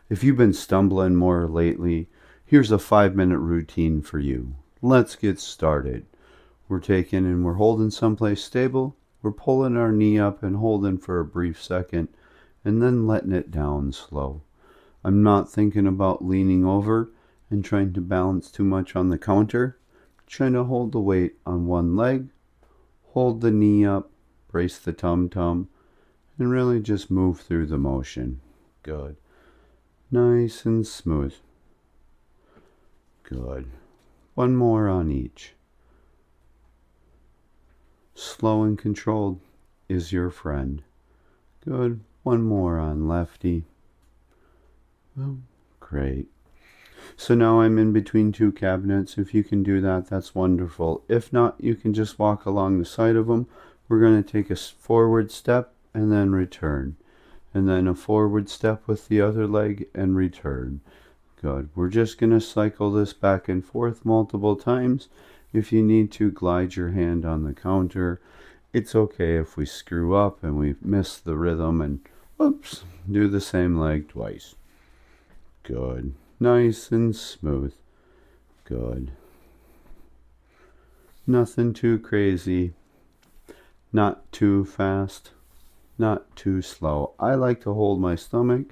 If you've been stumbling more lately, here's a 5-minute routine for you. Let's get started. We're taking and we're holding someplace stable. We're pulling our knee up and holding for a brief second and then letting it down slow. I'm not thinking about leaning over and trying to balance too much on the counter. Trying to hold the weight on one leg, hold the knee up, brace the tum-tum, and really just move through the motion. Good. Nice and smooth. Good. One more on each. Slow and controlled is your friend. Good. One more on lefty. Well, great. So now I'm in between two cabinets. If you can do that, that's wonderful. If not, you can just walk along the side of them. We're going to take a forward step and then return. And then a forward step with the other leg and return. Good. We're just going to cycle this back and forth multiple times. If you need to, glide your hand on the counter. It's okay if we screw up and we miss the rhythm and oops, do the same leg twice. Good. Nice and smooth. Good. Nothing too crazy. Not too fast. Not too slow. I like to hold my stomach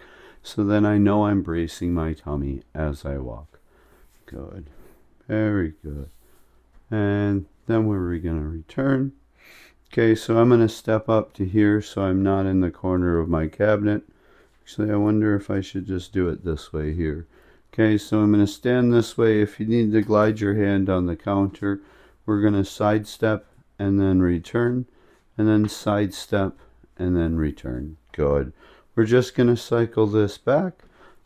so then I know I'm bracing my tummy as I walk. Good. Very good. And then where are we going to return? Okay, so I'm going to step up to here so I'm not in the corner of my cabinet. Actually, I wonder if I should just do it this way here. Okay, so I'm going to stand this way. If you need to glide your hand on the counter, we're going to sidestep and then return, and then sidestep and then return. Good. We're just going to cycle this back.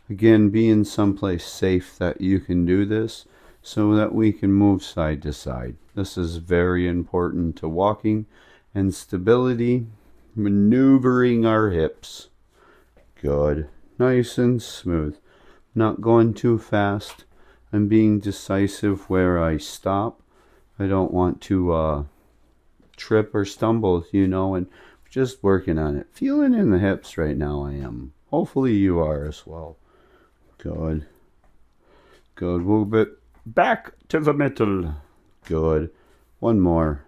Again, be in someplace safe that you can do this so that we can move side to side. This is very important to walking and stability, maneuvering our hips. Good. Nice and smooth. Not going too fast. I'm being decisive where I stop. I don't want to trip or stumble, and just working on it. Feeling in the hips right now, I am. Hopefully you are as well. Good. Good. We'll be back to the middle. Good. One more.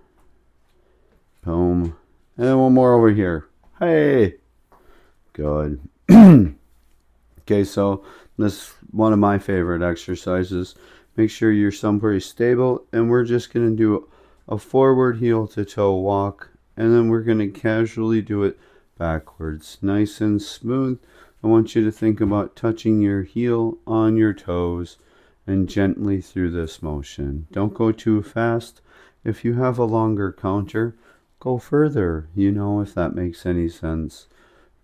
Boom. And one more over here. Hey. Good. Okay, so this is one of my favorite exercises. Make sure you're somewhere stable, and we're just going to do a forward heel to toe walk, and then we're going to casually do it backwards, nice and smooth. I want you to think about touching your heel on your toes and gently through this motion. Don't go too fast. If you have a longer counter, go further, if that makes any sense.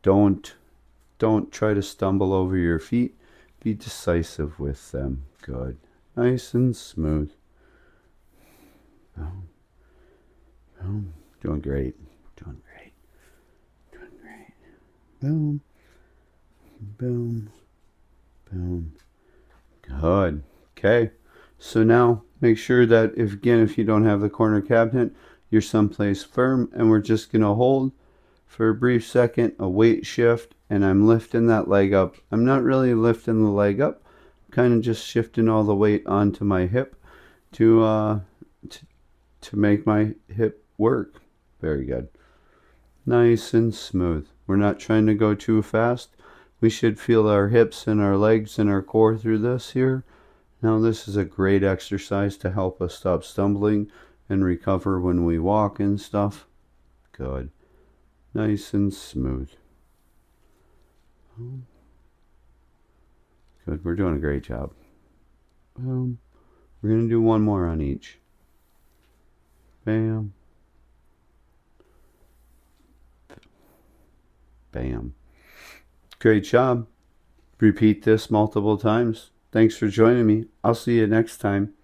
Don't try to stumble over your feet. Be decisive with them. Good. Nice and smooth. Boom. Boom. Doing great. Doing great. Doing great. Boom. Boom. Boom. Good. Okay. So now make sure that if you don't have the corner cabinet, you're someplace firm, and we're just going to hold for a brief second, a weight shift, and I'm lifting that leg up. I'm not really lifting the leg up, kind of just shifting all the weight onto my hip to make my hip work. Very good. Nice and smooth. We're not trying to go too fast. We should feel our hips and our legs and our core through this here. Now this is a great exercise to help us stop stumbling and recover when we walk and stuff. Good. Nice and smooth. Good. We're doing a great job. We're going to do one more on each. Bam. Bam. Great job. Repeat this multiple times. Thanks for joining me. I'll see you next time.